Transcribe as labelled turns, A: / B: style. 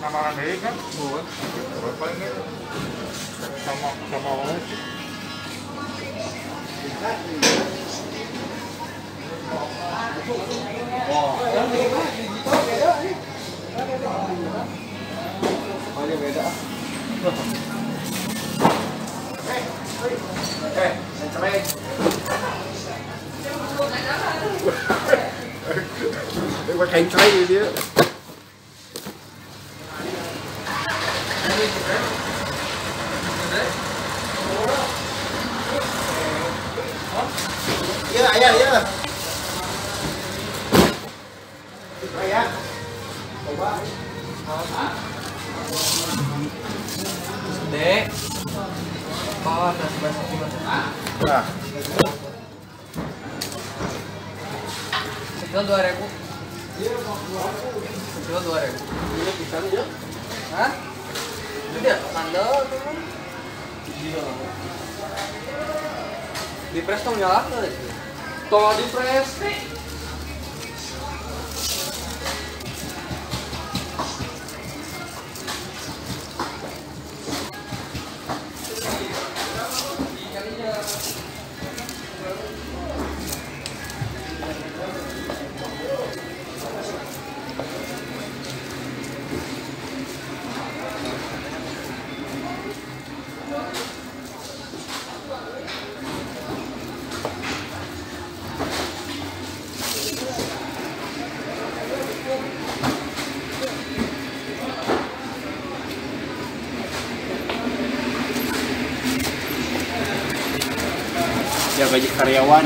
A: nama Amerika kan? Bukan. Berapa ini? Sama orang sih.
B: Beda. Cerai. Pakai cerai dia. Iya, iya. Ayah. Coba.
C: Dek. Oh, nasi basi gimana?
B: Nah.
C: Sekian 2.000. Sekian 2.000.
B: Ini pisang dia.
C: Hah? Itu dia mandel tuh kan? Di press tong nyala tuh. Tol di press.
B: Ya gaji karyawan.